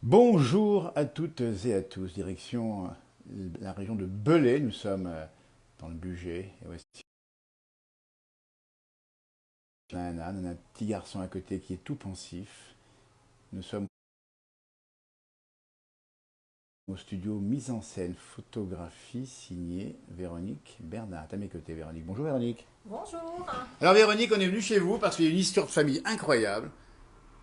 Bonjour à toutes et à tous, direction la région de Belay, nous sommes dans le Bugey, et voici un âne, on a un petit garçon à côté qui est tout pensif. Nous sommes au studio mise en scène photographie signée Véronique Bernard. À mes côtés Véronique. Bonjour Véronique. Bonjour. Alors Véronique, on est venu chez vous parce qu'il y a une histoire de famille incroyable.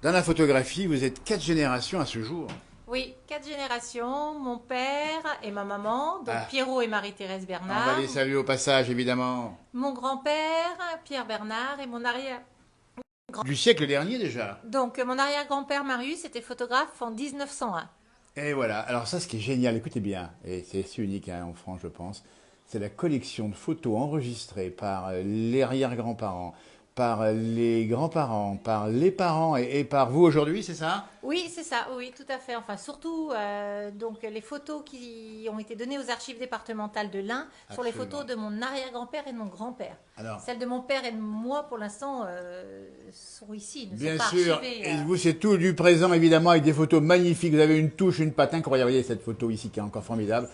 Dans la photographie, vous êtes 4 générations à ce jour. Oui, 4 générations, mon père et ma maman, donc Ah, Pierrot et Marie-Thérèse on va Bernard, les saluer au passage évidemment. mon grand-père, Pierre Bernard, et Du siècle dernier déjà. mon arrière-grand-père Marius était photographe en 1901. Et voilà, alors ça ce qui est génial, écoutez bien, et c'est si unique hein, en France je pense, c'est la collection de photos enregistrées par les arrière-grands-parents, par les grands-parents, par les parents et par vous aujourd'hui, c'est ça? Oui, c'est ça, oui, tout à fait. Enfin, surtout, donc les photos qui ont été données aux archives départementales de l'Ain sont les photos Absolument. de mon arrière-grand-père et de mon grand-père. Alors, Celles de mon père et de moi, pour l'instant, sont ici, ne sont bien pas sûr, archivées. et vous c'est tout du présent évidemment avec des photos magnifiques, vous avez une touche, une patte incroyable, voyez cette photo ici qui est encore formidable.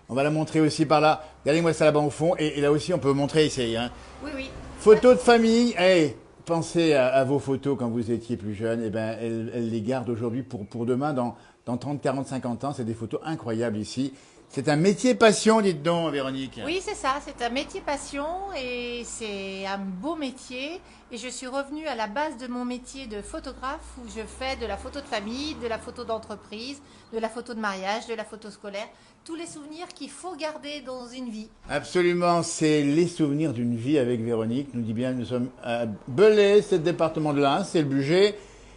On va la montrer aussi par là, regardez-moi ça là-bas au fond, et là aussi on peut montrer ici, hein. Oui, oui. Photos de famille, hey, pensez à vos photos quand vous étiez plus jeune, et ben elle les garde aujourd'hui pour demain, dans 30, 40, 50 ans. C'est des photos incroyables ici. C'est un métier passion, dites donc, Véronique. Oui, c'est ça, c'est un métier passion et c'est un beau métier. Et je suis revenue à la base de mon métier de photographe où je fais de la photo de famille, de la photo d'entreprise, de la photo de mariage, de la photo scolaire, tous les souvenirs qu'il faut garder dans une vie. Absolument, c'est les souvenirs d'une vie avec Véronique. Nous dit bien, nous sommes à Belay, c'est le département de l'Ain, c'est le budget,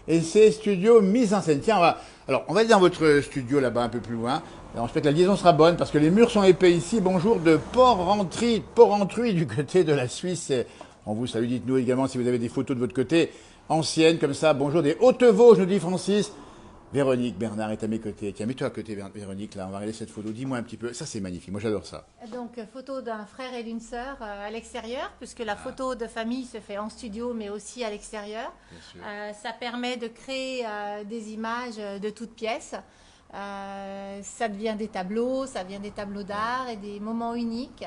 et c'est studio mise en scène. Tiens, on va aller dans votre studio là-bas un peu plus loin. Alors, j'espère que la liaison sera bonne parce que les murs sont épais ici. Bonjour de Port-Rentruy du côté de la Suisse. On vous salue, dites-nous également si vous avez des photos de votre côté anciennes comme ça. Bonjour des Hautes-Vosges, nous dit Francis. Véronique Bernard est à mes côtés. Tiens, mets-toi à côté, Véronique, là, on va regarder cette photo. Dis-moi un petit peu. Ça, c'est magnifique. Moi, j'adore ça. Donc, photo d'un frère et d'une sœur à l'extérieur, puisque la photo de famille se fait en studio, mais aussi à l'extérieur. Bien sûr. Ça permet de créer des images de toutes pièces. Ça devient des tableaux, ça devient des tableaux d'art et des moments uniques.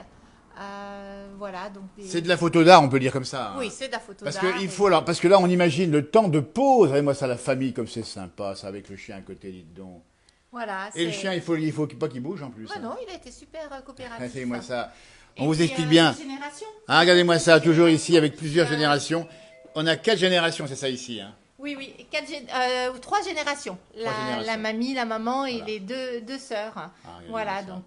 Voilà, donc C'est de la photo d'art, on peut dire comme ça, oui, hein. c'est de la photo Parce d'art. que il faut alors, parce que là, on imagine le temps de pause. Regardez-moi ça, la famille, comme c'est sympa, ça, avec le chien à côté, dites donc. Voilà, Et le c'est. chien, il faut pas qu'il bouge en plus, Ouais, hein. non, il a été super coopératif. Regardez-moi ça. On Et vous puis, explique bien. les générations. Ah, regardez-moi ça, toujours ici, avec Puis, plusieurs générations. On a 4 générations, c'est ça ici, hein. oui, oui, 3 générations. Trois La générations. mamie, la maman et Voilà. les deux sœurs. Ah, regardez-moi Voilà, ça. donc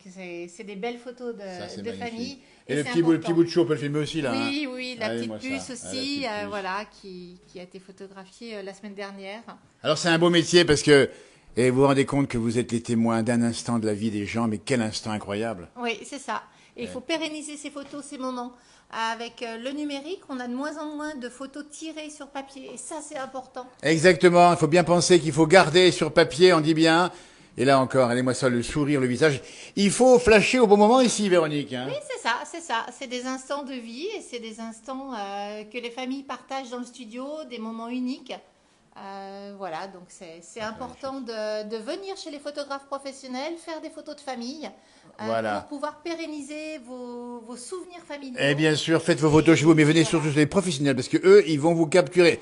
c'est des belles photos Ça, c'est de magnifique. famille. Et le c'est petit bout, le petit important. bout de chou, on peut le filmer aussi, là, hein. Oui, oui, la petite Regardez-moi puce ça. Ah, la aussi, petite puce. voilà, qui a été photographiée la semaine dernière. Alors c'est un beau métier parce que, et vous vous rendez compte que vous êtes les témoins d'un instant de la vie des gens, mais quel instant incroyable. Oui, c'est ça. Et il faut pérenniser ces photos, ces moments. Avec le numérique, on a de moins en moins de photos tirées sur papier. Et ça, c'est important. Exactement, il faut bien penser qu'il faut garder sur papier, on dit bien. Et là encore, allez-moi ça, le sourire, le visage. Il faut flasher au bon moment ici, Véronique, hein. Oui, c'est ça, c'est ça. C'est des instants de vie et c'est des instants que les familles partagent dans le studio, des moments uniques. Voilà, donc c'est important de venir chez les photographes professionnels, faire des photos de famille Voilà. pour pouvoir pérenniser vos souvenirs familiaux. Et bien sûr, faites vos photos chez vous, mais venez surtout chez les professionnels, parce que eux, ils vont vous capturer.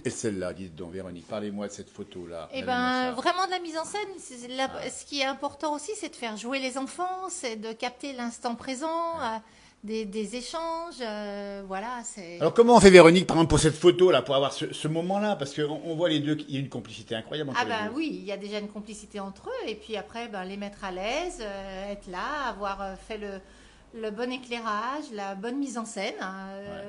Et celle-là, dites donc, Véronique, parlez-moi de cette photo-là. Et Regardez-moi ben ça. vraiment de la mise en scène. Ce qui est important aussi, c'est de faire jouer les enfants, c'est de capter l'instant présent, des échanges. Voilà, c'est. Alors comment on fait, Véronique, par exemple, pour cette photo-là, pour avoir ce moment-là, parce qu'on voit les deux, il y a une complicité incroyable entre Ah les ben deux. oui, il y a déjà une complicité entre eux et puis après ben, les mettre à l'aise, être là, avoir fait le bon éclairage, la bonne mise en scène, hein,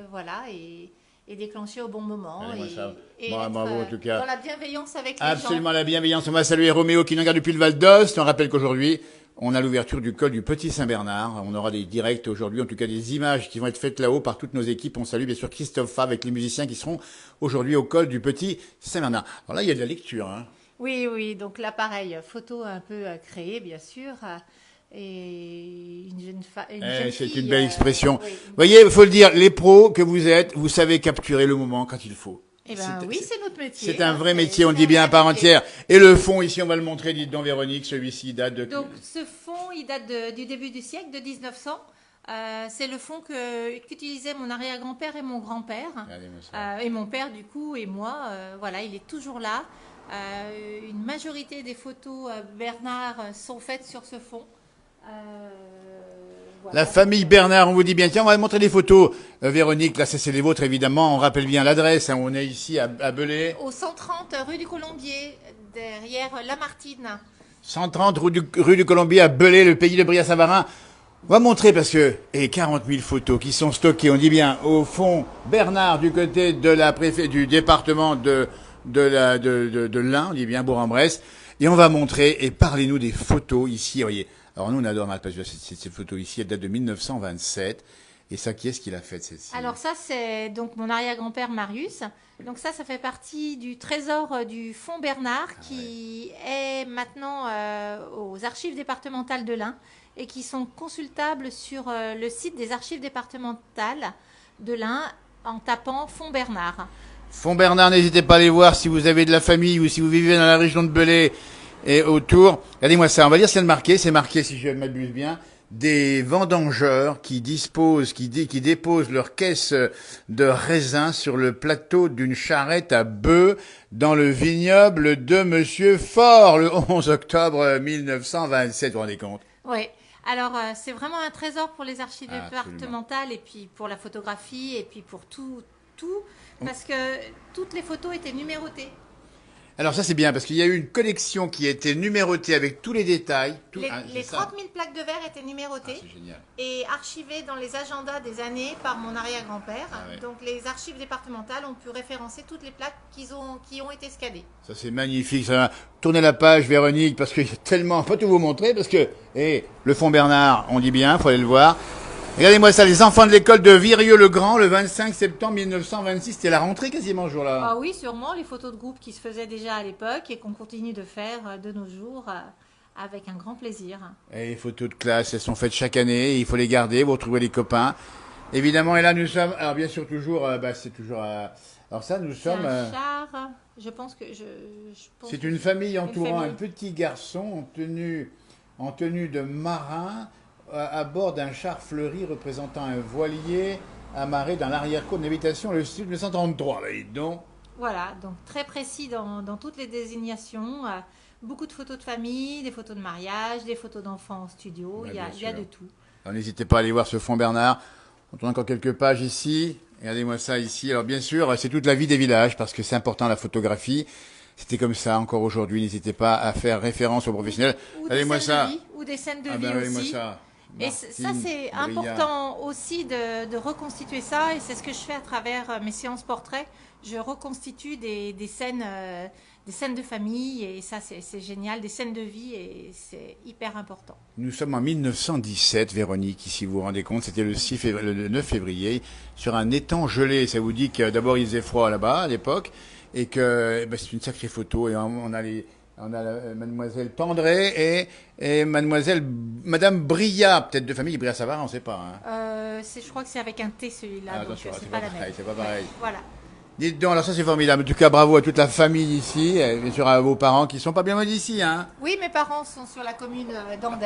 voilà, et déclencher au bon moment Regardez-moi ça. et Bon, être bravo, en tout cas. dans la bienveillance avec les Absolument gens. la bienveillance. On va saluer Roméo qui nous regarde depuis le Val d'Ost. On rappelle qu'aujourd'hui, on a l'ouverture du col du Petit Saint-Bernard. On aura des directs aujourd'hui, en tout cas des images qui vont être faites là-haut par toutes nos équipes. On salue bien sûr Christophe Favre avec les musiciens qui seront aujourd'hui au col du Petit Saint-Bernard. Alors là, il y a de la lecture, hein. Oui, oui, donc l'appareil photo un peu créé, bien sûr, et une jeune C'est fille. une belle expression. Oui, Vous voyez, il faut le dire, les pros que vous êtes, vous savez capturer le moment quand il faut. Eh ben oui, c'est notre métier. C'est un vrai C'est- métier, on c'est dit un bien à vrai part métier. entière. Et le fond, ici, on va le montrer, dites donc Véronique, celui-ci date de... Donc ce fond, il date du début du siècle, de 1900. C'est le fond qu'utilisaient mon arrière-grand-père et mon grand-père. Regardez-moi ça. Et mon père du coup et moi. Voilà, il est toujours là. Une majorité des photos Bernard sont faites sur ce fond. Voilà. La famille Bernard, on vous dit bien. Tiens, on va montrer des photos. Véronique, là, c'est les vôtres, évidemment. On rappelle bien l'adresse. Hein, on est ici à Belay. Au 130 rue du Colombier, derrière Lamartine. 130 rue du Colombier à Belay, le pays de Bria-Savarin. On va montrer parce que, et 40 000 photos qui sont stockées, on dit bien, au fond, Bernard, du côté de la du département de l'Ain, on dit bien, Bourg-en-Bresse. Et on va montrer, et parlez-nous des photos ici, voyez. Alors nous, on adore cette photo ici, elle date de 1927. Et ça, qui est-ce qui l'a faite, celle-ci? Alors ça, c'est donc mon arrière-grand-père Marius. Donc ça fait partie du trésor du Fonds Bernard qui est maintenant aux archives départementales de l'Ain et qui sont consultables sur le site des archives départementales de l'Ain en tapant Fonds Bernard. Fonds Bernard, n'hésitez pas à aller voir si vous avez de la famille ou si vous vivez dans la région de Belay et autour. Regardez-moi ça, on va lire ce qu'il y a c'est marqué si je ne m'abuse bien. Des vendangeurs qui déposent leur caisse de raisins sur le plateau d'une charrette à bœufs dans le vignoble de Monsieur Faure le 11 octobre 1927, vous vous rendez compte? Oui. Alors, c'est vraiment un trésor pour les archives Absolument. départementales et puis pour la photographie et puis pour tout, parce que toutes les photos étaient numérotées. Alors ça c'est bien parce qu'il y a eu une collection qui a été numérotée avec tous les détails. Les 30 000 plaques de verre étaient numérotées c'est génial. et archivées dans les agendas des années par mon arrière-grand-père. Ouais. Donc, les archives départementales ont pu référencer toutes les plaques qui ont été scannées. Ça c'est magnifique. Ça. Tournez la page Véronique parce qu'il y a tellement... On peut tout vous montrer parce que... le Fonds Bernard, on dit bien, faut aller le voir. Regardez-moi ça, les enfants de l'école de Virieu-le-Grand, le 25 septembre 1926, c'était la rentrée quasiment ce jour-là. Ah oui, sûrement, les photos de groupe qui se faisaient déjà à l'époque et qu'on continue de faire de nos jours avec un grand plaisir. Et les photos de classe, elles sont faites chaque année, il faut les garder, vous retrouvez les copains. Évidemment, et là nous sommes, alors bien sûr toujours, c'est toujours... alors ça, nous C'est sommes... un char, je pense que... c'est une famille entourant famille. un petit garçon en tenue de marin à bord d'un char fleuri représentant un voilier amarré dans l'arrière-cour d'une habitation le sud 1933. Là, donc. Voilà, donc très précis dans toutes les désignations. Beaucoup de photos de famille, des photos de mariage, des photos d'enfants en studio, Ouais, il y a bien de sûr. tout. Alors n'hésitez pas à aller voir ce Fonds Bernard. On tourne encore quelques pages ici. Regardez-moi ça ici. Alors bien sûr, c'est toute la vie des villages parce que c'est important la photographie. C'était comme ça encore aujourd'hui. N'hésitez pas à faire référence aux professionnels. Regardez-moi ça. Ou des scènes de Ah vie ben regardez-moi aussi. ça. Et ça, Martine, c'est Bria. important aussi de reconstituer ça. Et c'est ce que je fais à travers mes séances portraits. Je reconstitue des scènes de famille. Et ça, c'est génial. Des scènes de vie. Et c'est hyper important. Nous sommes en 1917, Véronique, ici vous vous rendez compte, c'était le 9 février, sur un étang gelé. Ça vous dit que d'abord il faisait froid là-bas à l'époque, et que c'est une sacrée photo. Et on a mademoiselle Tendré et madame Bria, peut-être de famille, Bria-Savarin, on ne sait pas. Hein. Je crois que c'est avec un T celui-là. Donc attention, c'est pas la même. c'est pas pareil. Voilà. Dites donc, alors ça c'est formidable. En tout cas, bravo à toute la famille ici, et bien sûr à vos parents qui sont pas bien maudits ici. Hein. Oui, mes parents sont sur la commune d'Ander.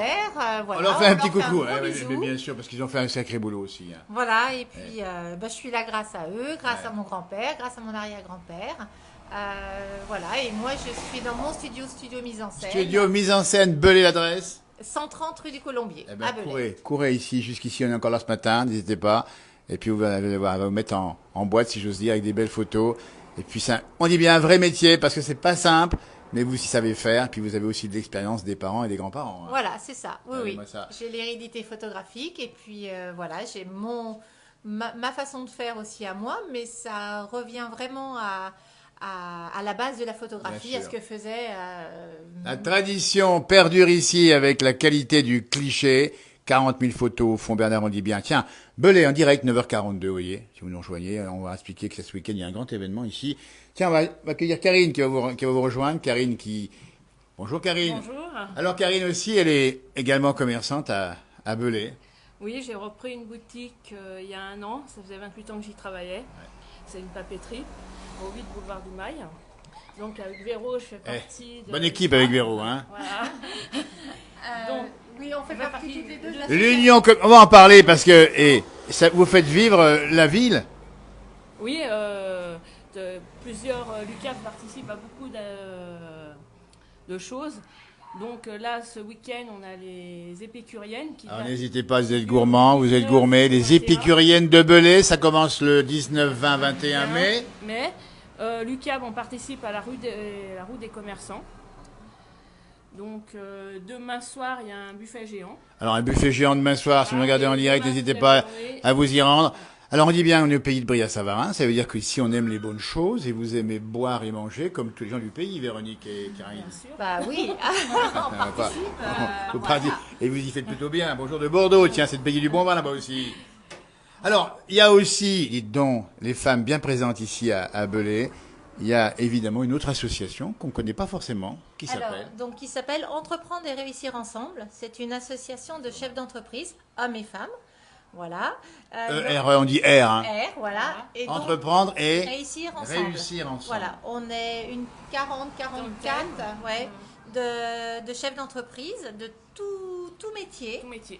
Voilà, On leur fait un petit gros coucou, bisou. mais bien sûr, parce qu'ils ont fait un sacré boulot aussi. Hein. Voilà, et puis je suis là grâce à eux, grâce à mon grand-père, grâce à mon arrière-grand-père. Voilà, et moi je suis dans mon studio mise en scène. Studio mise en scène, Belay l'adresse. 130 rue du Colombier, Eh ben, à Belay. courez ici, jusqu'ici, on est encore là ce matin, n'hésitez pas. Et puis, on va vous mettre en boîte, si j'ose dire, avec des belles photos. Et puis, on dit bien un vrai métier, parce que c'est pas simple, mais vous, si savez faire. Puis, vous avez aussi de l'expérience des parents et des grands-parents. Hein. Voilà, c'est ça, oui, oui. Moi, ça. J'ai l'hérédité photographique, et puis voilà, j'ai ma façon de faire aussi à moi, mais ça revient vraiment à la base de la photographie, Bien à ce sûr. que faisait... La tradition perdure ici avec la qualité du cliché. 40 000 photos au Fonds Bernard, on dit bien. Tiens, Belay en direct, 9h42, vous voyez. Si vous nous rejoignez, on va expliquer que ce week-end, il y a un grand événement ici. Tiens, on va accueillir Karine qui va vous rejoindre. Karine qui... Bonjour Karine. Bonjour. Alors Karine aussi, elle est également commerçante à Belay. Oui, j'ai repris une boutique il y a un an. Ça faisait 28 ans que j'y travaillais. C'est une papeterie au 8 boulevard du Mail. Donc avec Véro, je fais partie de... Bonne équipe avec Véro, hein. Voilà. Donc, oui, on fait partie toutes les deux de la L'union, on va en parler parce que vous faites vivre la ville. oui, plusieurs l'UCAF participent à beaucoup de choses. Donc là, ce week-end, on a les épicuriennes. Alors n'hésitez pas, vous êtes gourmands, vous êtes gourmets. Les épicuriennes de Belay, ça commence le 19, 20, 21 mai. Mais l'UCAB, on participe à la roue des commerçants. Donc demain soir, il y a un buffet géant. Alors un buffet géant demain soir, si vous regardez en direct, n'hésitez pas à vous y rendre. Alors on dit bien, on est au pays de Bria-Savarin, ça veut dire qu'ici on aime les bonnes choses et vous aimez boire et manger comme tous les gens du pays, Véronique et Karine. Bien sûr. Bah oui, on participe. Et vous y faites plutôt bien. Bonjour de Bordeaux, tiens, c'est le pays du bon vin là-bas aussi. Alors, il y a aussi, dites donc, les femmes bien présentes ici à Belay. Il y a évidemment une autre association qu'on ne connaît pas forcément, qui s'appelle Entreprendre et réussir ensemble. C'est une association de chefs d'entreprise, hommes et femmes. Voilà. On dit R. Hein. R, voilà. Et donc, Entreprendre et réussir ensemble. Voilà. On est une 44 de chefs d'entreprise de tout métier. Tout métier.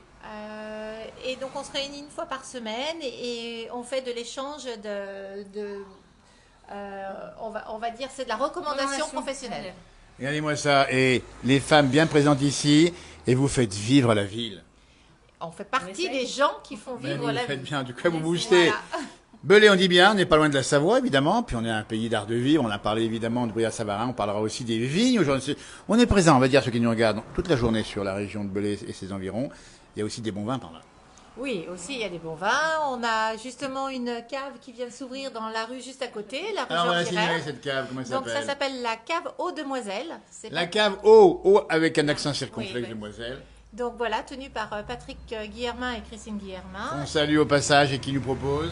Et donc on se réunit une fois par semaine et on fait de l'échange on va dire c'est de la recommandation professionnelle. Regardez-moi ça. Et les femmes bien présentes ici, et vous faites vivre la ville. On fait partie des gens qui font vivre la ville. Vous faites bien, du coup vous boostez. Voilà. Belay, on dit bien, on n'est pas loin de la Savoie, évidemment, puis on est un pays d'art de vivre, on a parlé évidemment de Bria-Savarin, on parlera aussi des vignes aujourd'hui. On est présent, on va dire, ceux qui nous regardent toute la journée sur la région de Belay et ses environs. Il y a aussi des bons vins par là. Oui, aussi il y a des bons vins. On a justement une cave qui vient de s'ouvrir dans la rue juste à côté, la rue Alors on va Jean-Pierre. cette cave, comment elle s'appelle? Donc ça s'appelle la cave Eau Demoiselle. La cave Eau avec un accent circonflexe, Demoiselle. Donc voilà, tenue par Patrick Guillermin et Christine Guillermin. On salue au passage et qui nous propose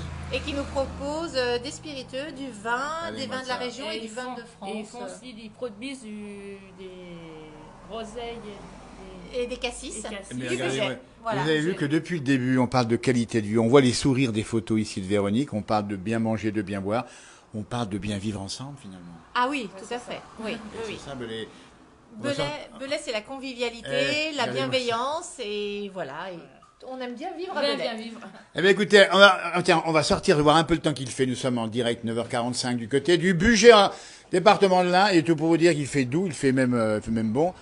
des spiritueux, du vin, des vins de la région et du vin de France. Et ils font aussi, ils produisent des groseilles et des cassis. Mais regardez, voilà. Vous avez vu que depuis le début, on parle de qualité de vie. On voit les sourires des photos ici de Véronique. On parle de bien manger, de bien boire. On parle de bien vivre ensemble finalement. Ah oui, tout à fait. Oui. C'est ça, Belay. Belay, c'est la convivialité, la bienveillance et voilà. Et on aime bien vivre à Belay. Eh bien écoutez, on va sortir et voir un peu le temps qu'il fait. Nous sommes en direct 9h45 du côté du Bugey, département de l'Ain. Et tout pour vous dire qu'il fait doux, il fait même bon.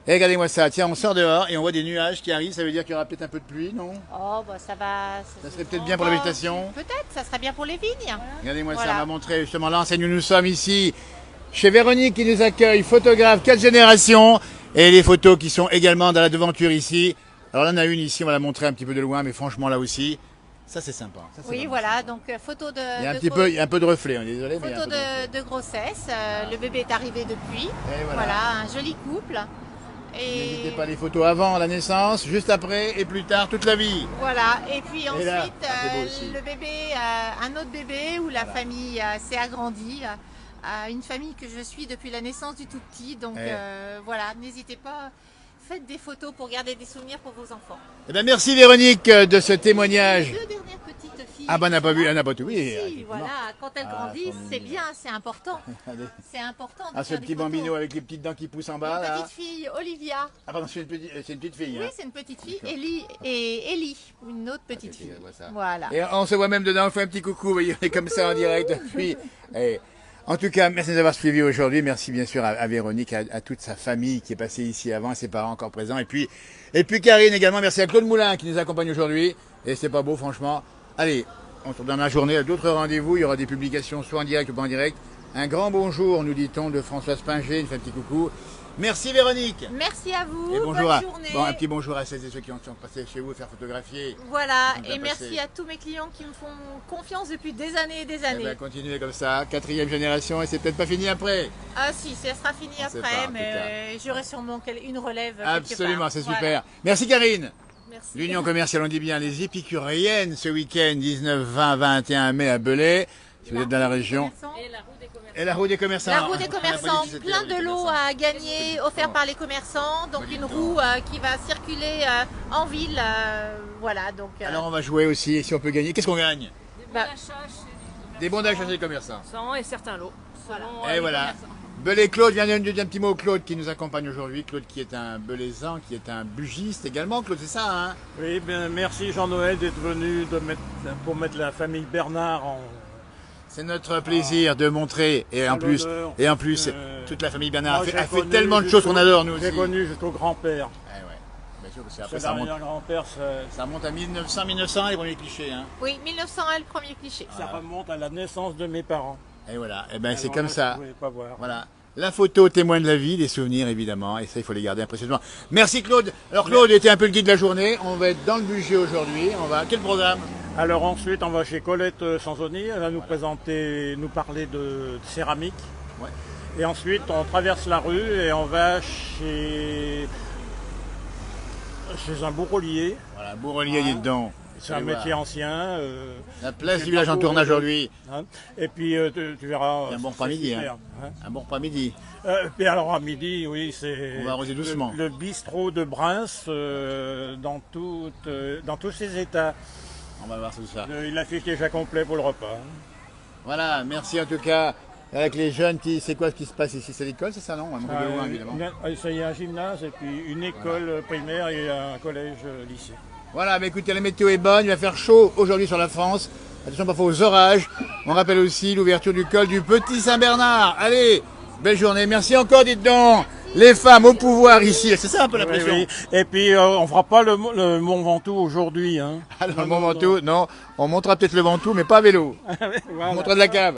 Et regardez-moi ça, tiens, on sort dehors et on voit des nuages qui arrivent, ça veut dire qu'il y aura peut-être un peu de pluie, non? Oh, bah ça va. Ça serait peut-être bien pour la végétation? Peut-être, ça serait bien pour les vignes. Voilà. Regardez-moi ça, on va montrer justement l'enseigne où nous sommes ici, chez Véronique qui nous accueille, photographe 4 générations, et les photos qui sont également dans la devanture ici. Alors là, on a une ici, on va la montrer un petit peu de loin, mais franchement là aussi, ça c'est sympa. Ça, oui, voilà, donc photo de... Il y a un peu de reflet, on est désolé. Photo de grossesse, le bébé est arrivé depuis, voilà, un joli couple. N'hésitez pas les photos avant la naissance, juste après et plus tard toute la vie. Voilà, et puis ensuite le bébé, un autre bébé où la famille s'est agrandie, une famille que je suis depuis la naissance du tout petit. Donc voilà, n'hésitez pas, faites des photos pour garder des souvenirs pour vos enfants. Eh bien, merci Véronique de ce témoignage. Les 2 dernières petites filles. Ah ben on n'a pas vu, elle n'a pas tout vu. Oui, voilà, quand elles grandissent, c'est bien, c'est important. C'est important. Ce petit bambino avec les petites dents qui poussent en bas. Une petite fille, Olivia. Ah pardon, c'est une petite fille. Oui, c'est une petite fille. Ellie, une autre petite fille. Voilà. Et on se voit même dedans, on fait un petit coucou, vous voyez, on est comme ça en direct depuis. En tout cas, merci de nous avoir suivis aujourd'hui. Merci bien sûr à Véronique, à toute sa famille qui est passée ici avant, à ses parents encore présents. Et puis Karine également. Merci à Claude Moulin qui nous accompagne aujourd'hui. Et c'est pas beau, franchement. Allez, on se retrouve dans la journée à d'autres rendez-vous. Il y aura des publications, soit en direct ou pas en direct. Un grand bonjour, nous dit-on, de Françoise Pinger. Une fait un petit coucou. Merci Véronique. Merci à vous. Et bonjour bonne journée. Un petit bonjour à celles et ceux qui sont passés chez vous faire photographier. Voilà, et merci à tous mes clients qui me font confiance depuis des années et des années. Eh ben, continuez comme ça, 4e génération et c'est peut-être pas fini après. Ah si, ça sera fini après, mais j'aurai sûrement une relève. Absolument, c'est super. Voilà. Merci Karine. Merci. L'Union commerciale, on dit bien, les épicuriennes ce week-end 19, 20, 21 mai à Belay. Si vous êtes dans la région. Et la roue des commerçants. La roue des commerçants, plein de lots à gagner, offerts par les commerçants. Donc une roue qui va circuler en ville. Voilà, donc. Alors on va jouer aussi, si on peut gagner. Qu'est-ce qu'on gagne? Des bons achats Des bons d'achat chez les commerçants. Et certains lots. Selon, Et les voilà. commerçants. Belay Claude, vient de dire un petit mot. Claude qui nous accompagne aujourd'hui. Claude qui est un belaisan, qui est un bugiste également. Claude, c'est ça, hein? Oui, bien, merci Jean-Noël d'être venu pour mettre la famille Bernard en... C'est notre plaisir de montrer. Et en plus, toute la famille Bernard Moi, a fait tellement de choses qu'on adore, nous aussi. J'ai connu jusqu'au grand-père. Eh ouais. Bien sûr, parce C'est qu'après, ça remonte, l'arrière-grand-père, ça remonte à 1900, les premiers clichés. Hein. Oui, 1901, le premier cliché. ça remonte à la naissance de mes parents. Et voilà. Et ben, c'est Alors comme là, ça. Vous pouvez pas voir. Voilà. La photo témoin de la vie, des souvenirs évidemment, et ça il faut les garder impressionnellement. Merci Claude. Alors Claude était un peu le guide de la journée, on va être dans le budget aujourd'hui, quel programme? Alors ensuite, on va chez Colette Sanzoni, elle va nous présenter, nous parler de céramique. Ouais. Et ensuite, on traverse la rue et on va chez un bourrelier. Voilà, Bourrelier, dites donc. C'est un Allez métier voir. ancien. La place c'est du village en parcours tournage de- aujourd'hui. hein. Et puis tu verras. Un bon c'est après-midi, super, hein. Un bon après-midi. Puis alors à midi, oui, c'est. On va arroser doucement. Le bistrot de Brins dans tous ses états. On va voir tout ça. Il affiche déjà complet pour le repas. Voilà, merci en tout cas. Avec les jeunes, c'est quoi ce qui se passe ici? C'est l'école, c'est ça, non? On va de loin, évidemment. Il y a un gymnase et puis une école primaire et un collège lycée. Voilà, mais écoutez, la météo est bonne, il va faire chaud aujourd'hui sur la France. Attention parfois aux orages. On rappelle aussi l'ouverture du col du Petit Saint-Bernard. Allez, belle journée. Merci encore, dites donc. Les femmes au pouvoir ici, c'est ça un peu la Oui, pression. oui. Et puis on fera pas le Mont Ventoux aujourd'hui. Hein. Alors le Mont Ventoux, non, on montera peut-être le Ventoux, mais pas à vélo. Voilà. On montrera de la cave.